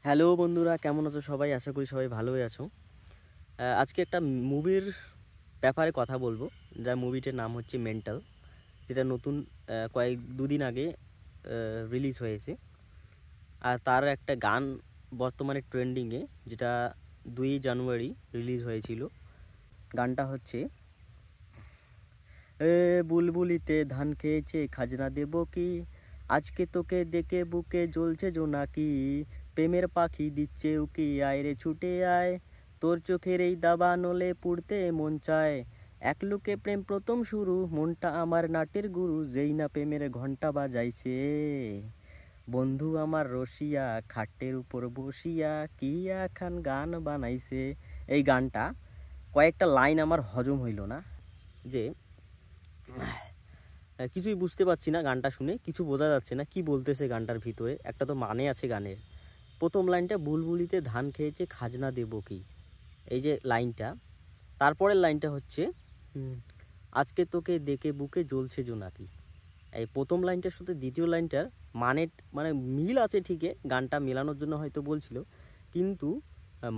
Hello বন্ধুরা, কেমন আছো সবাই? আশা করি সবাই ভালোই আছো। আজকে একটা মুভির ব্যাপারে কথা বলবো, যা মুভিটার নাম হচ্ছে মেন্টাল, যেটা নতুন দুদিন আগে রিলিজ হয়েছে। আর তার একটা গান বর্তমানে ট্রেন্ডিংয়ে, যেটা 2 জানুয়ারি রিলিজ হয়েছিল। গানটা হচ্ছে এ বুলবুলিতে ধান খেয়েছে খাজনা দেব কি, আজকে তোকে দেখে বুকে জ্বলছে জোনাকি, প্রেমের পাখি দিচ্ছে উকি, আয় রে ছুটে আয়, তোর চোখের এই দাবা নলে পুড়তে মন চায়, এক লুকে প্রেম প্রথম শুরু, মনটা আমার নাটের গুরু, যেই না প্রেমের ঘন্টা বাজাইছে, বন্ধু আমার রসিয়া খাটের উপর বসিয়া কি একখান গান বানাইছে। এই গানটা কয়েকটা লাইন আমার হজম হইল না, যে কিছুই বুঝতে পারছি না। গানটা শুনে কিছু বোঝা যাচ্ছে না কি বলতেছে গানটার ভিতরে। একটা তো মানে আছে গানের। প্রথম লাইনটা বুলবুলিতে ধান খেয়েছে খাজনা দেব কি, এই যে লাইনটা। তারপরের লাইনটা হচ্ছে আজকে তোকে দেখে বুকে জ্বলছে জোনাকি। এই প্রথম লাইনটার সাথে দ্বিতীয় লাইনটার মানে মিল আছে ঠিকই, গানটা মেলানোর জন্য হয়তো বলছিল, কিন্তু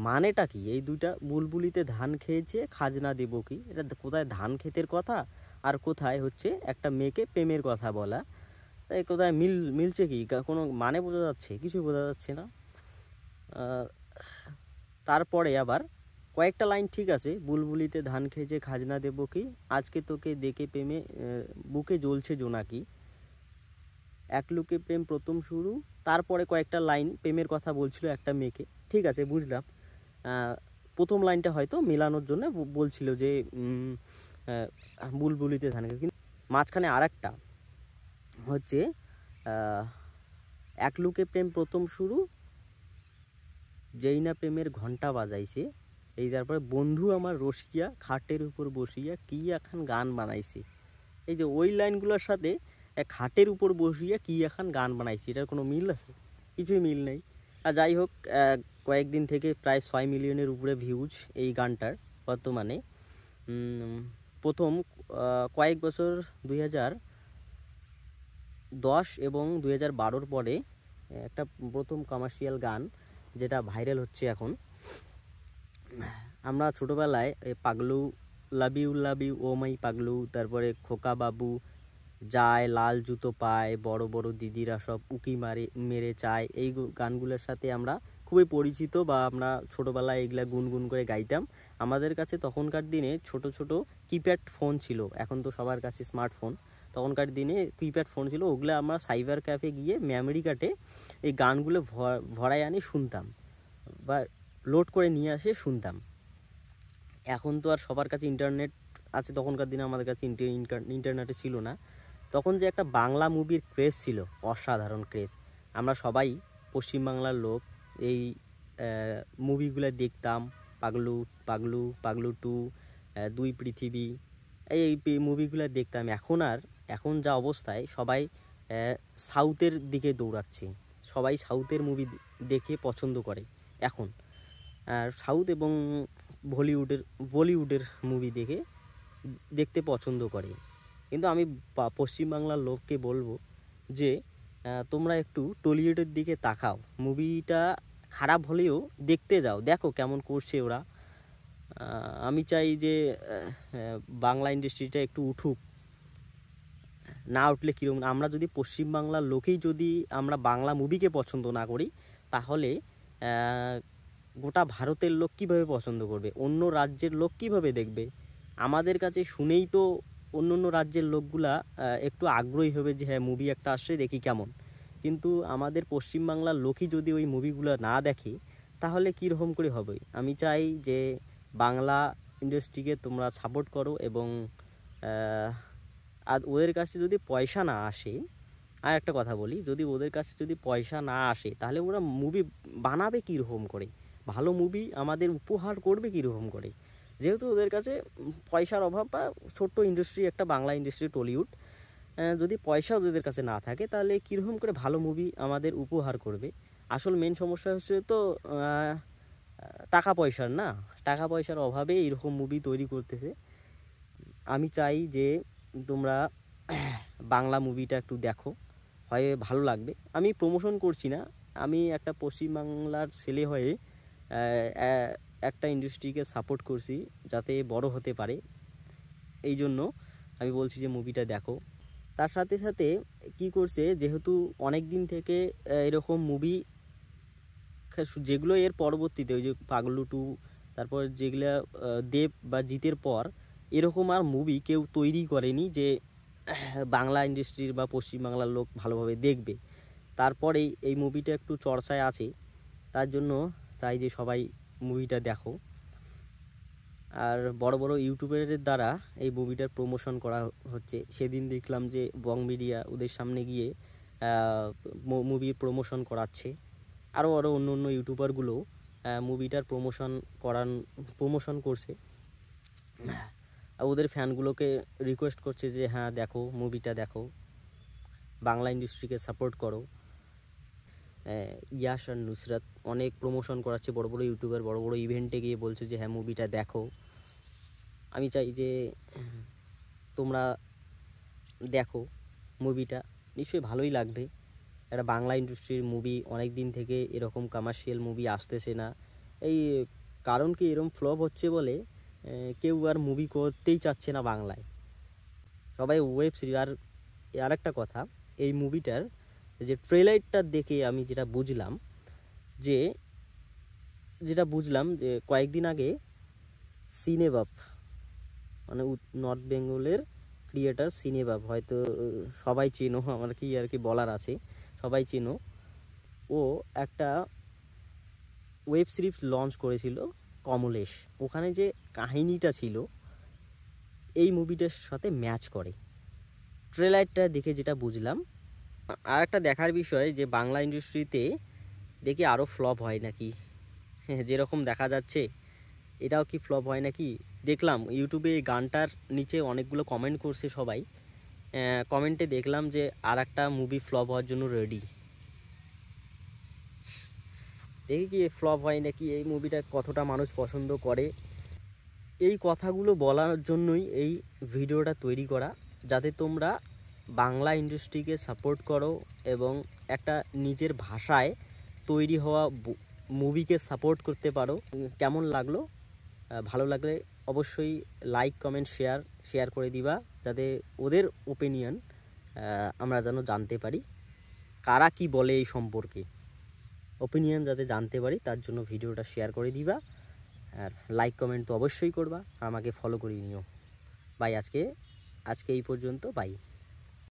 মানেটা কি? এই দুইটা, বুলবুলিতে ধান খেয়েছে খাজনা দেব কি, এটা কোথায় ধান ক্ষেতের কথা আর কোথায় হচ্ছে একটা মেয়েকে প্রেমের কথা বলা। তাই কোথায় মিলছে কি? কোনো মানে বোঝা যাচ্ছে? কিছুই বোঝা যাচ্ছে না। তারপরে আবার কয়েকটা লাইন ঠিক আছে, বুলবুলিতে ধান খেয়েছে খাজনা দেব কি, আজকে তোকে দেখে প্রেমে বুকে জ্বলছে জোনাকি, এক লুকে প্রেম প্রথম শুরু। তারপরে কয়েকটা লাইন প্রেমের কথা বলছিল একটা মেয়েকে, ঠিক আছে বুঝলাম। প্রথম লাইনটা হয়তো মেলানোর জন্য বলছিল যে বুলবুলিতে ধান খেয়ে, কিন্তু মাঝখানে আর একটা হচ্ছে এক লুকে প্রেম প্রথম শুরু, যেই না প্রেমের ঘন্টা বাজাইছে, এই তারপরে বন্ধু আমার রসিয়া খাটের উপর বসিয়া কি এখন গান বানাইছে। এই যে ওই লাইনগুলোর সাথে খাটের উপর বসিয়া কি এখন গান বানাইছে, এটার কোনো মিল আছে? কিছুই মিল নেই। আর যাই হোক, কয়েকদিন থেকে প্রায় 6 মিলিয়নের উপরে ভিউজ এই গানটার বর্তমানে। প্রথম কয়েক বছর 2010 এবং 2012 পরে একটা প্রথম কমার্শিয়াল গান যেটা ভাইরাল হচ্ছে এখন। আমরা ছোটোবেলায় পাগলু, লাভ ইউ ও মাই পাগলু, তারপরে খোকা বাবু যায়, লাল জুতো পায়, বড় বড় দিদিরা সব উকি মেরে চায়, এই গানগুলোর সাথে আমরা খুবই পরিচিত, বা আমরা ছোটোবেলায় এগুলা গুনগুন করে গাইতাম। আমাদের কাছে তখনকার দিনে ছোট ছোট কিপ্যাড ফোন ছিল, এখন তো সবার কাছে স্মার্টফোন। তখনকার দিনে কিপ্যাড ফোন ছিল, ওগুলো আমরা সাইবার ক্যাফে গিয়ে মেমোরি কার্ডে এই গানগুলো ভরাই আনি শুনতাম, বা লোড করে নিয়ে আসে শুনতাম। এখন তো আর সবার কাছে ইন্টারনেট আছে, তখনকার দিনে আমাদের কাছে ইন্টারনেটে ছিল না। তখন যে একটা বাংলা মুভির ক্রেজ ছিল, অসাধারণ ক্রেজ। আমরা সবাই পশ্চিমবাংলার লোক এই মুভিগুলো দেখতাম। পাগলু, পাগলু, পাগলু টু, দুই পৃথিবী, এই মুভিগুলো দেখতাম। এখন যা অবস্থায় সবাই সাউথের দিকে দৌড়াচ্ছে, সবাই সাউথের মুভি দেখে পছন্দ করে এখন। আর সাউথ এবং বলিউডের মুভি দেখতে পছন্দ করে। কিন্তু আমি পশ্চিমবাংলার লোককে বলবো যে তোমরা একটু টলিউডের দিকে তাকাও, মুভিটা খারাপ হলেও দেখতে যাও, দেখো কেমন করছে ওরা। আমি চাই যে বাংলা ইন্ডাস্ট্রিটা একটু উঠুক। না উঠলে কীরকম, আমরা যদি পশ্চিমবাংলার লোকেই যদি আমরা বাংলা মুভিকে পছন্দ না করি, তাহলে গোটা ভারতের লোক কীভাবে পছন্দ করবে? অন্য রাজ্যের লোক কীভাবে দেখবে? আমাদের কাছে শুনেই তো অন্য অন্য রাজ্যের লোকগুলা একটু আগ্রহী হবে যে হ্যাঁ মুভি একটা আসছে, দেখি কেমন। কিন্তু আমাদের পশ্চিমবাংলার লোকই যদি ওই মুভিগুলো না দেখে, তাহলে কীরকম করে হবে? আমি চাই যে বাংলা ইন্ডাস্ট্রিকে তোমরা সাপোর্ট করো, এবং আর ওদের কাছে যদি পয়সা না আসে, আর একটা কথা বলি, যদি ওদের কাছে যদি পয়সা না আসে, তাহলে ওরা মুভি বানাবে কীরকম করে? ভালো মুভি আমাদের উপহার করবে কীরকম করে? যেহেতু ওদের কাছে পয়সার অভাব, বা ছোট্ট ইন্ডাস্ট্রি একটা বাংলা ইন্ডাস্ট্রি টলিউড, যদি পয়সা ওদের কাছে না থাকে, তাহলে কীরকম করে ভালো মুভি আমাদের উপহার করবে? আসল মেন সমস্যা হচ্ছে তো টাকা পয়সার, না? টাকা পয়সার অভাবে এরকম মুভি তৈরি করতেছে। আমি চাই যে তোমরা বাংলা মুভিটা একটু দেখো, হয় ভালো লাগবে। আমি প্রমোশন করছি না, আমি একটা পশ্চিমবাংলার ছেলে হয়ে একটা ইন্ডাস্ট্রিকে সাপোর্ট করছি যাতে বড় হতে পারে, এই জন্য আমি বলছি যে মুভিটা দেখো। তার সাথে সাথে কি করছে, যেহেতু অনেক দিন থেকে এরকম মুভি যেগুলো এর পরবর্তীতে ওই যে পাগলু 2, তারপর যেগুলো দেব বা জিতের পর এরকম আর মুভি কেউ তৈরি করেনি যে বাংলা ইন্ডাস্ট্রির বা পশ্চিমবাংলার লোক ভালোভাবে দেখবে। তারপরেই এই মুভিটা একটু চর্চায় আছে, তার জন্য চাই যে সবাই মুভিটা দেখো। আর বড় বড় ইউটিউবারের দ্বারা এই মুভিটার প্রমোশন করা হচ্ছে। সেদিন দেখলাম যে বং মিডিয়া ওদের সামনে গিয়ে মুভির প্রমোশন করাচ্ছে। আরও অন্য অন্য ইউটিউবারগুলো মুভিটার প্রমোশন করছে। ওদের ফ্যানগুলোকে রিকোয়েস্ট করছে যে হ্যাঁ দেখো, মুভিটা দেখো, বাংলা ইন্ডাস্ট্রিকে সাপোর্ট করো। ইয়াশ আর নুসরাত অনেক প্রমোশন করাচ্ছে, বড় বড় ইউটিউবার বড় বড় ইভেন্টে গিয়ে বলছে যে হ্যাঁ মুভিটা দেখো। আমি চাই যে তোমরা দেখো মুভিটা, নিশ্চয়ই ভালোই লাগবে। একটা বাংলা ইন্ডাস্ট্রির মুভি, অনেক দিন থেকে এরকম কমার্শিয়াল মুভি আসতেছে না। এই কারণ কি, এরকম ফ্লপ হচ্ছে বলে কেউ আর মুভি করতেই চাচ্ছে না বাংলায়, সবাই ওয়েব সিরিজ। আর একটা কথা, এই মুভিটার যে ট্রেলারটা দেখে আমি যেটা বুঝলাম যে কয়েকদিন আগে সিনেবাব, মানে নর্থ বেঙ্গলের ক্রিয়েটার সিনেবাব, হয়তো সবাই চেনো, আমার কি আর কি বলার আছে, সবাই চেনো। ও একটা ওয়েব সিরিজ লঞ্চ করেছিল কমলেশ, ওখানে যে কাহিনীটা ছিল এই মুভিটার সাথে ম্যাচ করে। ট্রেলারটা দেখে যেটা বুঝলাম। আর একটা দেখার বিষয় যে বাংলা ইন্ডাস্ট্রিতে দেখি আরও ফ্লপ হয় নাকি, যেরকম দেখা যাচ্ছে এটাও কি ফ্লপ হয় নাকি। দেখলাম ইউটিউবে এই গানটার নিচে অনেকগুলো কমেন্ট করছে সবাই, কমেন্টে দেখলাম যে আর একটা মুভি ফ্লপ হওয়ার জন্য রেডি। দেখি কি ফ্লপ হয় নাকি, এই মুভিটা কতটা মানুষ পছন্দ করে। এই কথাগুলো বলার জন্যই এই ভিডিওটা তৈরি করা, যাতে তোমরা বাংলা ইন্ডাস্ট্রিকে সাপোর্ট করো এবং একটা নিজের ভাষায় তৈরি হওয়া মুভিকে সাপোর্ট করতে পারো। কেমন লাগলো? ভালো লাগলে অবশ্যই লাইক কমেন্ট শেয়ার করে দিবা, যাতে ওদের ওপিনিয়ন আমরা যেন জানতে পারি, কারা কি বলে এই সম্পর্কে, ওপিনিয়ন যাতে জানতে পারি, তার জন্য ভিডিওটা শেয়ার করে দিবা। আর লাইক কমেন্ট তো অবশ্যই করবা, আমাকে ফলো করে নিও। বাই, আজকে এই পর্যন্ত, বাই।